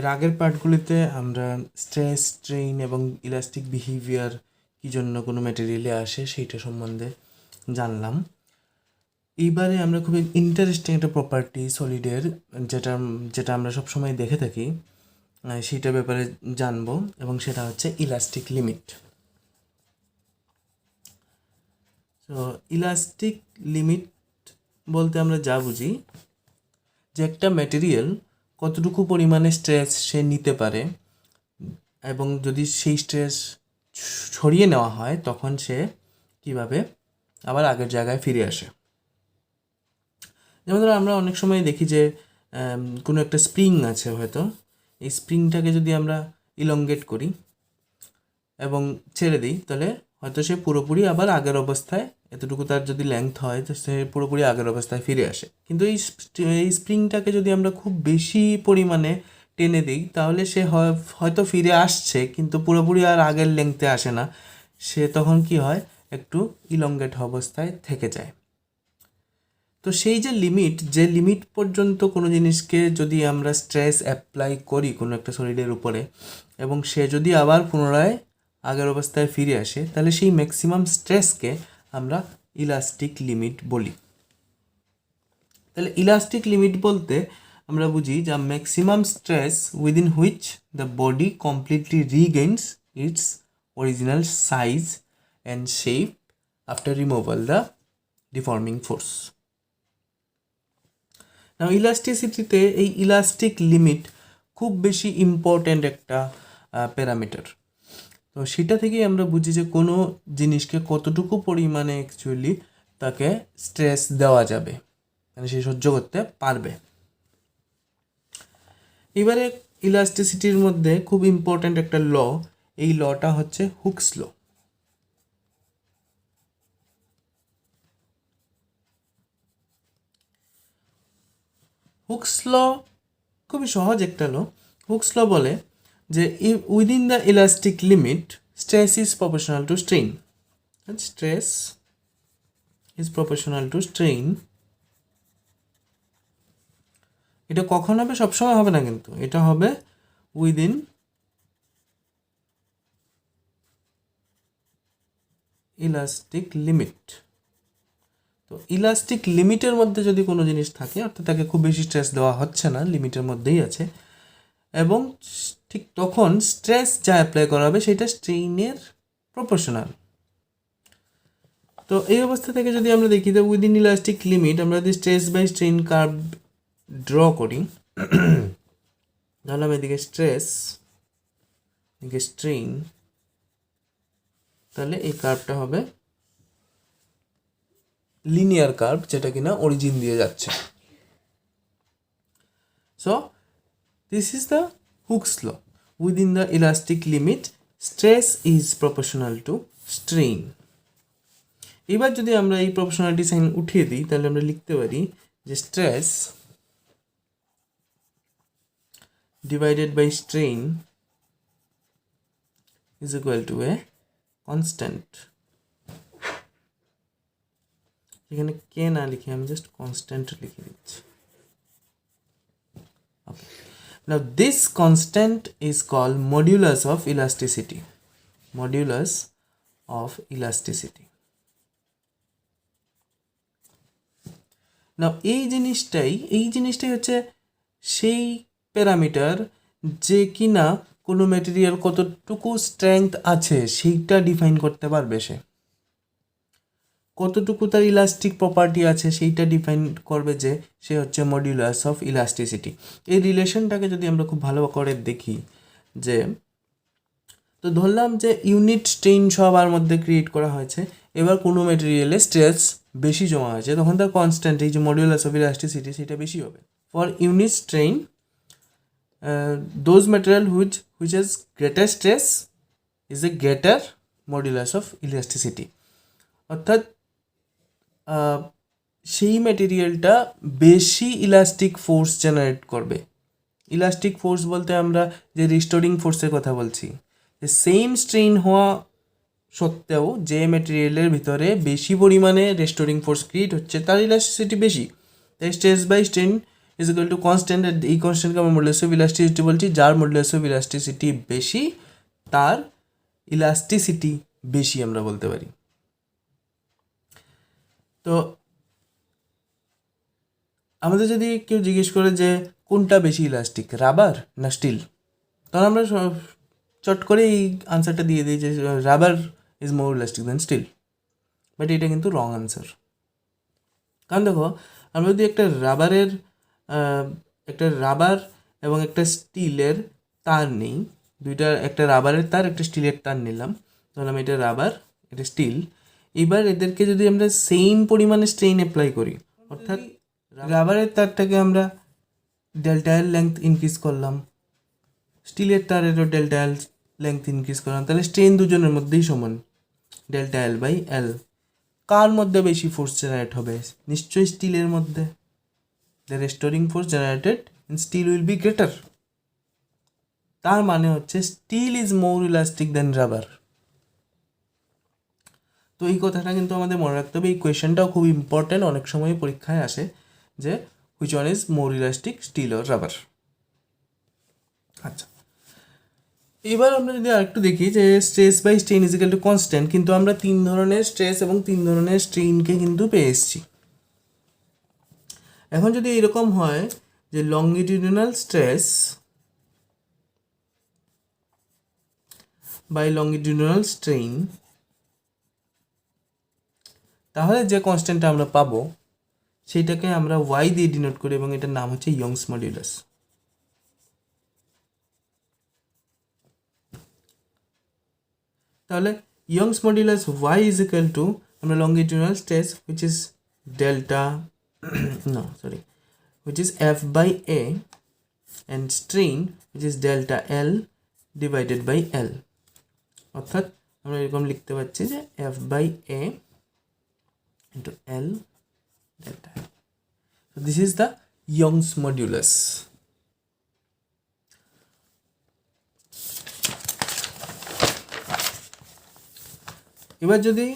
এর আগের পার্টগুলিতে আমরা স্ট্রেস, স্ট্রেইন এবং ইলাস্টিক বিহেভিয়ার কী জন্য কোনো ম্যাটেরিয়ালে আসে সেইটা সম্বন্ধে জানলাম। এইবারে আমরা খুবই ইন্টারেস্টিং একটা প্রপার্টি সলিডের যেটা যেটা আমরা সবসময় দেখে থাকি সেইটার ব্যাপারে জানবো, এবং সেটা হচ্ছে ইলাস্টিক লিমিট। তো ইলাস্টিক লিমিট বলতে আমরা যা বুঝি যে একটা ম্যাটেরিয়াল কতটুকু পরিমাণে স্ট্রেস সে নিতে পারে, এবং যদি সেই স্ট্রেস সরিয়ে নেওয়া হয় তখন সে কীভাবে আবার আগের জায়গায় ফিরে আসে। যেমন ধরো আমরা অনেক সময় দেখি যে কোনো একটা স্প্রিং আছে, হয়তো এই স্প্রিংটাকে যদি আমরা ইলংগেট করি এবং ছেড়ে দিই, তাহলে হয়তো সে পুরোপুরি আবার আগের অবস্থায়, এতটুকু তার যদি লেংথ হয় তো সে পুরোপুরি আগের অবস্থায় ফিরে আসে। কিন্তু এই স্প্রিংটাকে যদি আমরা খুব বেশি পরিমাণে টেনে দিই, তাহলে সে হয়তো ফিরে আসছে কিন্তু পুরোপুরি আর আগের লেংথে আসে না, সে তখন কি হয়, একটু ইলংগেট অবস্থায় থেকে যায়। তো সেই যে লিমিট পর্যন্ত কোনো জিনিসকে যদি আমরা স্ট্রেস অ্যাপ্লাই করি কোনো একটা সলিডের উপরে, এবং সে যদি আবার পুনরায় আগের অবস্থায় ফিরে আসে, তাহলে সেই ম্যাক্সিমাম স্ট্রেসকে আমরা ইলাস্টিক লিমিট বলি। তাহলে ইলাস্টিক লিমিট বলতে আমরা বুঝি যে maximum stress within which the body completely regains its original size and shape after removal the deforming force. Now ইলাস্টিসিটিতে এই ইলাস্টিক লিমিট খুব বেশি ইম্পর্ট্যান্ট একটা প্যারামিটার। তো সেটা থেকেই আমরা বুঝি যে কোনো জিনিসকে কতটুকু পরিমাণে অ্যাকচুয়ালি তাকে স্ট্রেস দেওয়া যাবে, মানে সে সহ্য করতে পারবে। এবারে ইলাস্টিসিটির মধ্যে খুব ইম্পর্ট্যান্ট একটা ল, এই লটা হচ্ছে হুকস ল। হুকস ল খুবই সহজ একটা ল। হুকস ল বলে যে within the elastic limit stress is proportional to strain. Stress is proportional to strain. এটা কখন হবে? সবসময় হবে না, কিন্তু এটা হবে উইদিন ইলাস্টিক লিমিট। তো ইলাস্টিক লিমিটের মধ্যে যদি কোনো জিনিস থাকে, অর্থাৎ তাকে খুব বেশি স্ট্রেস দেওয়া হচ্ছে না, লিমিটের মধ্যেই আছে, এবং ঠিক তখন স্ট্রেস যা অ্যাপ্লাই করা হবে সেটা স্ট্রেইনের প্রপোর্শনাল। তো এই অবস্থা থেকে যদি আমরা দেখি যে উইদিন ইলাস্টিক লিমিট, আমরা যদি stress by strain curve draw করি, তাহলে আমি এদিকে স্ট্রেস, এদিকে স্ট্রেইন, তাহলে এই কার্ভটা হবে লিনিয়ার কার্ভ, যেটা কিনা অরিজিন দিয়ে যাচ্ছে। So this is the Hooke's law. Within the elastic limit stress is proportional to strain. এবার যদি আমরা এই প্রপোর্শনালিটি সাইন উঠিয়ে দিই, তাহলে আমরা লিখতে পারি যে stress divided by strain is equal to a constant. এখানে কে না লিখে আমি জাস্ট কনস্ট্যান্ট লিখে দিচ্ছি। Okay, now this constant is called modulus of elasticity. Modulus of elasticity. Now এই জিনিসটাই হচ্ছে সেই প্যারামিটার যে কিনা কোনো ম্যাটেরিয়াল কতটুকু স্ট্রেংথ আছে সেইটা ডিফাইন করতে পারবে। সে কতটুকু তার ইলাস্টিক প্রপার্টি আছে সেইটা ডিফাইন করবে, যে সে হচ্ছে মডিউলাস অফ ইলাস্টিসিটি। এই রিলেশনটাকে যদি আমরা খুব ভালো করে দেখি, যে তো ধরলাম যে ইউনিট স্ট্রেইন সবার মধ্যে ক্রিয়েট করা হয়েছে, এবার কোনো ম্যাটেরিয়ালে স্ট্রেস বেশি জমা হয়েছে, তখন তার কনস্ট্যান্ট এই যে মডিউলাস অফ ইলাস্টিসিটি সেটা বেশি হবে। For unit strain those material which has greater stress is a greater modulus of elasticity। অর্থাৎ সেই ম্যাটেরিয়ালটা বেশি ইলাস্টিক ফোর্স জেনারেট করবে। ইলাস্টিক ফোর্স বলতে আমরা যে রিস্টোরিং ফোর্সের কথা বলছি, যে সেম স্ট্রেইন হওয়া সত্ত্বেও যে ম্যাটেরিয়ালের ভিতরে বেশি পরিমাণে রেস্টোরিং ফোর্স ক্রিয়েট হচ্ছে তার ইলাস্টিসিটি বেশি, তাই stress by strain is equal to constant, এই কনস্ট্যান্টকে আমরা মডুলাস অফ ইলাস্টিসিটি বলছি, যার মডুলাস অফ ইলাস্টিসিটি বেশি তার ইলাস্টিসিটি বেশি আমরা বলতে পারি। তো আমাদের যদি কেউ জিজ্ঞেস করে যে কোনটা বেশি ইলাস্টিক, রাবার না স্টিল, তখন আমরা চট করে এই আনসারটা দিয়ে দিই যে rubber is more elastic than steel. But এটা কিন্তু রং আনসার। কারণ দেখো, আমরা যদি একটা রাবার এবং একটা স্টিলের তার নেই, একটা রাবারের তার একটা স্টিলের তার নিলাম, ধরলাম এটা রাবার এটা স্টিল। এবার এদেরকে যদি আমরা সেম পরিমাণে স্ট্রেইন অ্যাপ্লাই করি, অর্থাৎ রাবারের তারটাকে আমরা ডেল্টা এল লেন্থ ইনক্রিজ করলাম, স্টিলের তারেরও ডেল্টা এল লেন্থ ইনক্রিজ করলাম, তাহলে স্ট্রেন দুজনের মধ্যেই সমান, ডেল্টা এল বাই এল। কার মধ্যে বেশি ফোর্স জেনারেট হবে? নিশ্চয়ই স্টিলের মধ্যে। The restoring force generated in steel will be greater. তার মানে হচ্ছে steel is more elastic than rubber. তো এই কথাটা কিন্তু আমাদের মনে রাখতে হবে। এই কোয়েশ্চেনটাও খুব ইম্পর্টেন্ট, অনেক সময় পরীক্ষায় আসে যে which one is more elastic, steel or rubber. আচ্ছা, এবার আমরা যদি আরেকটু দেখি যে stress by strain is equal to constant, কিন্তু আমরা 3 ধরনের স্ট্রেস এবং 3 ধরনের স্ট্রেইনকে কিন্তু পেয়ে এসেছি। এখন যদি এরকম হয় যে longitudinal stress by longitudinal strain, তাহলে যে কনস্ট্যান্টটা আমরা পাবো সেইটাকে আমরা ওয়াই দিয়ে ডিনোট করি এবং এটার নাম হচ্ছে ইয়ংস মডুলাস। তাহলে Young's modulus Y is equal to, আমরা longitudinal stress which is which is F by A and strain which is delta L divided by L, অর্থাৎ আমরা এরকম লিখতে পাচ্ছি যে F by A into L delta L. So this is the Young's modulus. এবার যদি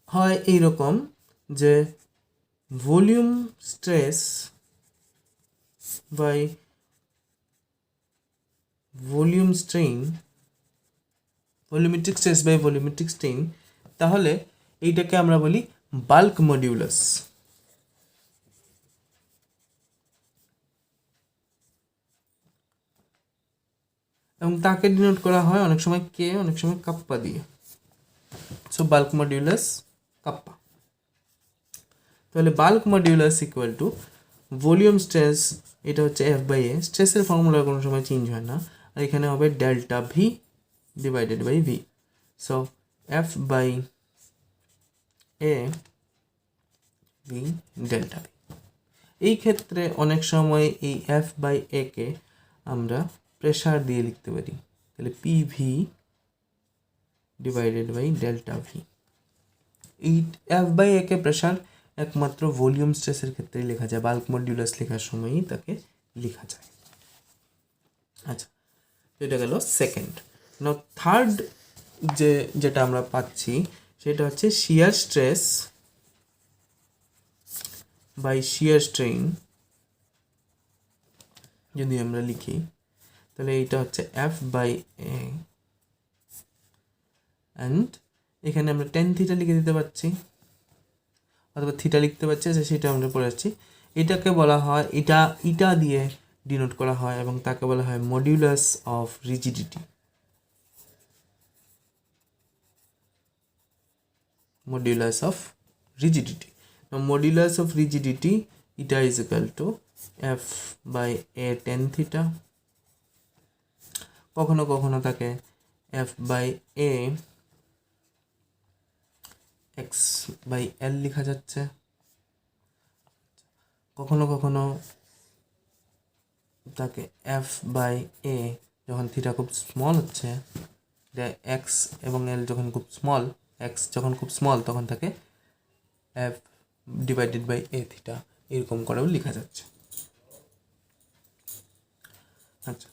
হয় এইরকম যে volume stress by volume strain, volumetric stress by volumetric strain, তাহলে এইটাকে আমরা বলি বাল্ক মডিউলাস। এবং তাকে ডিনোট করা হয় অনেক সময় কে, অনেক সময় কাপ্পা দিয়ে। So bulk modulus kappa. তাহলে bulk modulus equal to volume stress, এটা হচ্ছে এফ বাই এ, স্ট্রেসের ফর্মুলা কোনো সময় চেঞ্জ হয় না, আর এখানে হবে delta V divided by V. So F by A V delta V. এই ক্ষেত্রে অনেক সময় এই এফ বাই এ কে আমরা প্রেশার দিয়ে লিখতে পারি, তাহলে P V divided by delta V. এই এফ বাই এ কে প্রেশার একমাত্র ভলিউম স্ট্রেসের ক্ষেত্রে লেখা যায়, বাল্ক মডিউলাস লেখার সময়ই তাকে লেখা যায়। আচ্ছা, তো এটা গেল সেকেন্ড। নাও থার্ড যেটা আমরা পাচ্ছি সেটা হচ্ছে shear stress by shear strain. যদি আমরা লিখি তাহলে এইটা হচ্ছে এফ বাই এ, অ্যান্ড এখানে আমরা টেন থিটা লিখে দিতে পারছি অথবা থিটা লিখতে পারছি, সেটা আমরা পড়ে যাচ্ছি। এটাকে বলা হয়, ইটা দিয়ে ডিনোট করা হয় এবং তাকে বলা হয় modulus of rigidity. Modulus of rigidity, modulus of rigidity eta is equal to F by A tan theta. কখনো কখনো তাকে F by A X by L লেখা যাচ্ছে, কখনো কখনো তাকে এফ বাই এ যখন থিটা খুব স্মল হচ্ছে, এক্স এবং এল যখন খুব স্মল, এক্স যখন খুব স্মল তখন তাকে F divided by A theta এরকম করেও লেখা যাচ্ছে। আচ্ছা,